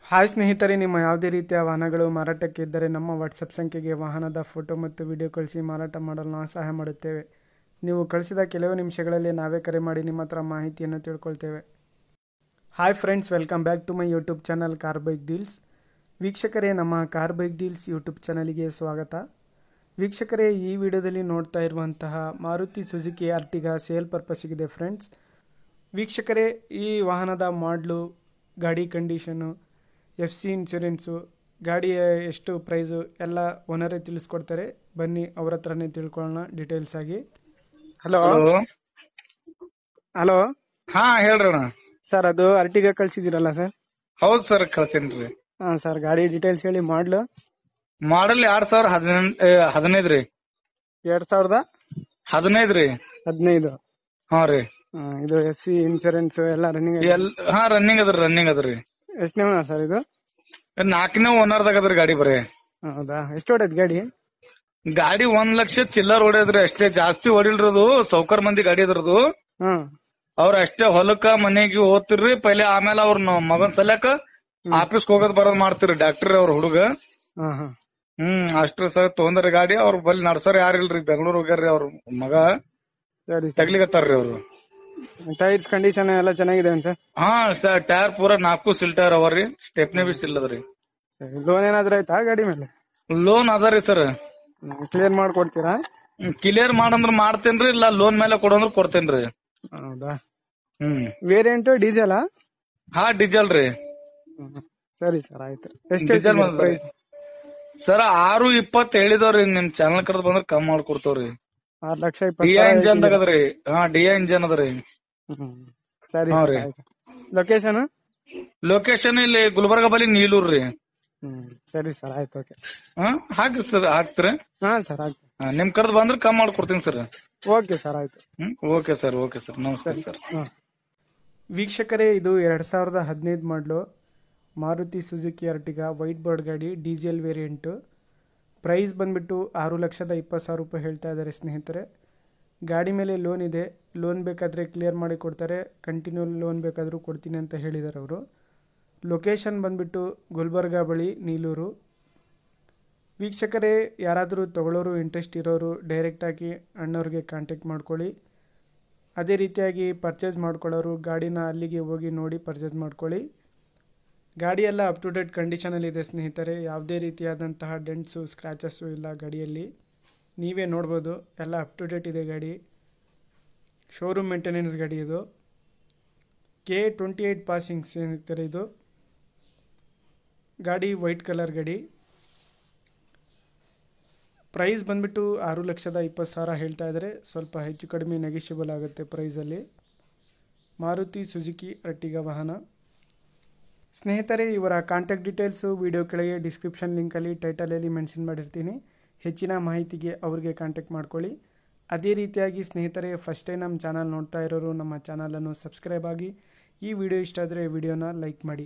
Hi ಸ್ನೇಹಿತರೆ, ನಿಮ್ಮ ಯಾವುದೇ ರೀತಿಯ ವಾಹನಗಳು ಮಾರಾಟಕ್ಕೆ ಇದ್ದರೆ ನಮ್ಮ ವಾಟ್ಸಪ್ ಸಂಖ್ಯೆಗೆ ವಾಹನದ ಫೋಟೋ ಮತ್ತು ವಿಡಿಯೋ ಕಳಿಸಿ ಮಾರಾಟ ಮಾಡಲು ನಾವು ಸಹಾಯ ಮಾಡುತ್ತೇವೆ. ನೀವು ಕಳಿಸಿದ ಕೆಲವು ನಿಮಿಷಗಳಲ್ಲಿ ನಾವೇ ಕರೆ ಮಾಡಿ ನಿಮ್ಮ ಹತ್ರ ಮಾಹಿತಿಯನ್ನು ತಿಳ್ಕೊಳ್ತೇವೆ. Hi friends, welcome back to my YouTube channel car bike deals. ವೀಕ್ಷಕರೇ, ನಮ್ಮ ಕಾರ್ ಬೈಕ್ ಡೀಲ್ಸ್ ಯೂಟ್ಯೂಬ್ ಚಾನಲಿಗೆ ಸ್ವಾಗತ. ವೀಕ್ಷಕರೇ, ಈ ವಿಡಿಯೋದಲ್ಲಿ ನೋಡ್ತಾ ಇರುವಂತಹ ಮಾರುತಿ ಸುಜುಕಿ ಅರ್ಟಿಗಾ ಸೇಲ್ ಪರ್ಪಸ್ಸಿಗಿದೆ ಫ್ರೆಂಡ್ಸ್. ವೀಕ್ಷಕರೇ, ಈ ವಾಹನದ ಮಾಡಲು, ಗಾಡಿ ಕಂಡೀಷನು, FC ಇನ್ಶೂರೆನ್ಸು, ಗಾಡಿಯ ಎಷ್ಟು ಪ್ರೈಸು ಎಲ್ಲ ಓನರೇ ತಿಳಿಸ್ಕೊಡ್ತಾರೆ. ಬನ್ನಿ ಅವ್ರ ಹತ್ರನೇ ತಿಳ್ಕೊಳ್ಳೋಣ ಡೀಟೇಲ್ಸ್ ಆಗಿ. ಹಲೋ ಹಲೋ ಹಾ ಹೇಳ್ರಿ ಅಣ್ಣ. ಸರ್, ಅದು ಅರ್ಟಿಗಾ ಕಳ್ಸಿದಿರಲ್ಲ ಸರ್? ಹೌದ್ ಸರ್, ಕಳ್ಸೇನ್ರಿ. ಹಾ ಸರ್, ಗಾಡಿ ಡೀಟೇಲ್ಸ್ ಹೇಳಿ. ಮಾಡಲು ಮಾಡಲ್ 2015 ರೀ. 2015 ರೀ. ಹಾ ರೀ. ಇದು FC ಇನ್ಶೂರೆನ್ಸ್ ಎಲ್ಲ ರನ್ನಿಂಗ್? ಹಾ ರನ್ನಿಂಗ್ ಅದ್ರಿ. ಎಷ್ಟನೇ ಓನರ್ ಸರ್ ಇದು? 4ನೇ ಓನರ್ದಾಗ ಅದ್ರಿ ಗಾಡಿ ಬರೀ. ಹೌದಾ? ಎಷ್ಟು ಹೊಡೆದ್ ಗಾಡಿ? ಗಾಡಿ 1 ಲಕ್ಷ ಚಿಲ್ಲರ್ ಹೊಡೆದ್ರಿ ಅಷ್ಟೇ, ಜಾಸ್ತಿ ಹೊಡಿಲ್ರದು. ಸೌಕರ್ ಮಂದಿ ಗಾಡಿ ಅದ್ರದು. ಅವ್ರ ಅಷ್ಟೇ ಹೊಲಕ್ಕ ಮನೆಗೆ ಹೋಗ್ತಿರ್ರಿ ಪೈಲೆ, ಆಮೇಲೆ ಅವ್ರ ಮಗನ್ ಸಲ್ಯಾಕ ಆಫೀಸ್ ಹೋಗೋದ್ ಬರೋದ್ ಮಾಡ್ತಿರಿ. ಡಾಕ್ಟರ್ ಅವ್ರ ಹುಡುಗ. ಅಷ್ಟ್ರ ಸರ್ ತೊಂದ್ರೆ ಗಾಡಿ. ಅವ್ರ ಬಲ್ಲಿ ನಡ್ಸೋರ್ ಯಾರಿಲ್ರಿ, ಬೆಂಗಳೂರು ಹೋಗ್ಯಾರ್ರಿ ಅವ್ರ ಮಗ. ತಗ್ಲಿಕತ್ತಾರ್ರಿ ಅವ್ರು. ಟೈರ್ಸ್ ಕಂಡೀಷನ್ ಎಲ್ಲ ಚೆನ್ನಾಗಿದೆ ಸರ್? ಹಾ ಸರ್, ಟೈರ್ ಪೂರಾ 4 ಸಿಲ್ ಟೈರ್ ಅವರಿ. ಸ್ಟೆಪ್ನಿ ಬಿ ಸಿಲ್ ಅದ್ರಿ. ಲೋನ್ ಏನಾದ್ರೂ ಆಯ್ತಾ ಗಾಡಿ ಮೇಲೆ? ಲೋನ್ ಅದರಿ ಸರ್. ಕ್ಲಿಯರ್ ಮಾಡ್ಕೊಡ್ತೀರಾ? ಕ್ಲಿಯರ್ ಮಾಡಂದ್ರ ಮಾಡ್ತೇನ್ರಿ, ಇಲ್ಲ ಲೋನ್ ಮೇಲೆ ಕೊಡಂದ್ರ ಕೊಡ್ತೇನ್ರಿ. ಹೌದಾ? Variant diesel? ಹಾ ಡೀಸೆಲ್ ರೀ. ಸರಿ ಸರ್, ಆಯ್ತು. ಎಷ್ಟು ಡೀಸೆಲ್ ಪ್ರೈಸ್ ಸರ್? 620 ಹೇಳಿದವ್ರಿ. ನಿಮ್ ಚಾನಲ್ ಕಡೆ ಬಂದ್ರ ಕಮ್ಮಿ ಮಾಡ್ಕೊಡ್ತೇವ್ರಿ. 6,20,000 DI ಇಂಜನ್ ಅದ್ರಿ. ಹಾ DI ಇಂಜನ್ ಅದ್ರಿ. ಸರಿ. ಲೊಕೇಶನ್? ಲೊಕೇಶನ್ ಇಲ್ಲಿ ಗುಲ್ಬರ್ಗ ಬಲ್ಲಿ ನೀಲೂರ್ ರೀ. ಸರಿ ಸರ್, ಆಯ್ತು. ಓಕೆ. ಹಾಕ್ರಿ ಸರ್, ಹಾಕ್ತಿರಿ. ಹಾ ಸರ್, ಆಯ್ತು. ನಿಮ್ ಕಡೆ ಬಂದ್ರೆ ಕಮ್ಮಿ ಮಾಡ್ಕೊಡ್ತೀನಿ ಸರ್. ಓಕೆ ಸರ್, ಆಯ್ತು. Okay sir. ನಮಸ್ಕಾರ ಸರ್. ವೀಕ್ಷಕರೇ, ಇದು 2015 ಮಾಡಲು ಮಾರುತಿ ಸುಜುಕಿ ಅರ್ಟಿಗಾ ವೈಟ್ ಬೋರ್ಡ್ ಗಾಡಿ, ಡೀಸೆಲ್ ವೇರಿಯಂಟು. ಪ್ರೈಸ್ ಬಂದ್ಬಿಟ್ಟು 6,20,000 ರೂಪಾಯಿ ಹೇಳ್ತಾ ಇದ್ದಾರೆ ಸ್ನೇಹಿತರೆ. ಗಾಡಿ ಮೇಲೆ ಲೋನ್ ಇದೆ. ಲೋನ್ ಬೇಕಾದರೆ ಕ್ಲಿಯರ್ ಮಾಡಿ ಕೊಡ್ತಾರೆ. ಕಂಟಿನ್ಯೂ ಲೋನ್ ಬೇಕಾದರೂ ಕೊಡ್ತೀನಿ ಅಂತ ಹೇಳಿದ್ದಾರೆ ಅವರು. ಲೊಕೇಶನ್ ಬಂದ್ಬಿಟ್ಟು ಗುಲ್ಬರ್ಗ ಬಳಿ ನೀಲೂರು. ವೀಕ್ಷಕರೇ, ಯಾರಾದರೂ ತಗೊಳ್ಳೋರು, ಇಂಟ್ರೆಸ್ಟ್ ಇರೋರು ಡೈರೆಕ್ಟಾಗಿ ಅಣ್ಣವ್ರಿಗೆ ಕಾಂಟ್ಯಾಕ್ಟ್ ಮಾಡ್ಕೊಳ್ಳಿ. ಅದೇ ರೀತಿಯಾಗಿ ಪರ್ಚೇಸ್ ಮಾಡ್ಕೊಳ್ಳೋರು ಗಾಡಿನ ಅಲ್ಲಿಗೆ ಹೋಗಿ ನೋಡಿ ಪರ್ಚೇಸ್ ಮಾಡ್ಕೊಳ್ಳಿ. ಗಾಡಿ ಎಲ್ಲ ಅಪ್ ಟು ಡೇಟ್ ಕಂಡೀಷನಲ್ಲಿದೆ ಸ್ನೇಹಿತರೆ. ಯಾವುದೇ ರೀತಿಯಾದಂತಹ ಡೆಂಟ್ಸು, ಸ್ಕ್ರ್ಯಾಚಸ್ಸು ಇಲ್ಲ ಗಾಡಿಯಲ್ಲಿ. ನೀವೇ ನೋಡ್ಬೋದು, ಎಲ್ಲ ಅಪ್ ಟು ಡೇಟ್ ಇದೆ ಗಾಡಿ. ಶೋರೂಮ್ ಮೇಂಟೆನೆನ್ಸ್ ಗಾಡಿ ಇದು. K28 ಪಾಸಿಂಗ್ ಸ್ನೇಹಿತರೆ ಇದು. ಗಾಡಿ ವೈಟ್ ಕಲರ್ ಗಾಡಿ. ಪ್ರೈಸ್ ಬಂದ್ಬಿಟ್ಟು 6,20,000 ಹೇಳ್ತಾ ಇದ್ದಾರೆ. ಸ್ವಲ್ಪ ಹೆಚ್ಚು ಕಡಿಮೆ ನೆಗೆಷಿಬಲ್ ಆಗುತ್ತೆ ಪ್ರೈಸಲ್ಲಿ. ಮಾರುತಿ ಸುಜುಕಿ ಅರ್ಟಿಗಾ ವಾಹನ. ಸ್ನೇಹಿತರೆ, ಇವರ ಕಾಂಟ್ಯಾಕ್ಟ್ ಡೀಟೇಲ್ಸು ವಿಡಿಯೋ ಕೆಳಗೆ ಡಿಸ್ಕ್ರಿಪ್ಷನ್ ಲಿಂಕಲ್ಲಿ, ಟೈಟಲಲ್ಲಿ ಮೆನ್ಷನ್ ಮಾಡಿರ್ತೀನಿ. ಹೆಚ್ಚಿನ ಮಾಹಿತಿಗೆ ಅವ್ರಿಗೆ ಕಾಂಟ್ಯಾಕ್ಟ್ ಮಾಡ್ಕೊಳ್ಳಿ. ಅದೇ ರೀತಿಯಾಗಿ ಸ್ನೇಹಿತರೆ, ಫಸ್ಟ್ ಟೈಮ್ ನಮ್ಮ ಚಾನಲ್ ನೋಡ್ತಾ ಇರೋರು ನಮ್ಮ ಚಾನಲನ್ನು ಸಬ್ಸ್ಕ್ರೈಬ್ ಆಗಿ. ಈ ವಿಡಿಯೋ ಇಷ್ಟ ಆದರೆ ವಿಡಿಯೋನ ಲೈಕ್ ಮಾಡಿ.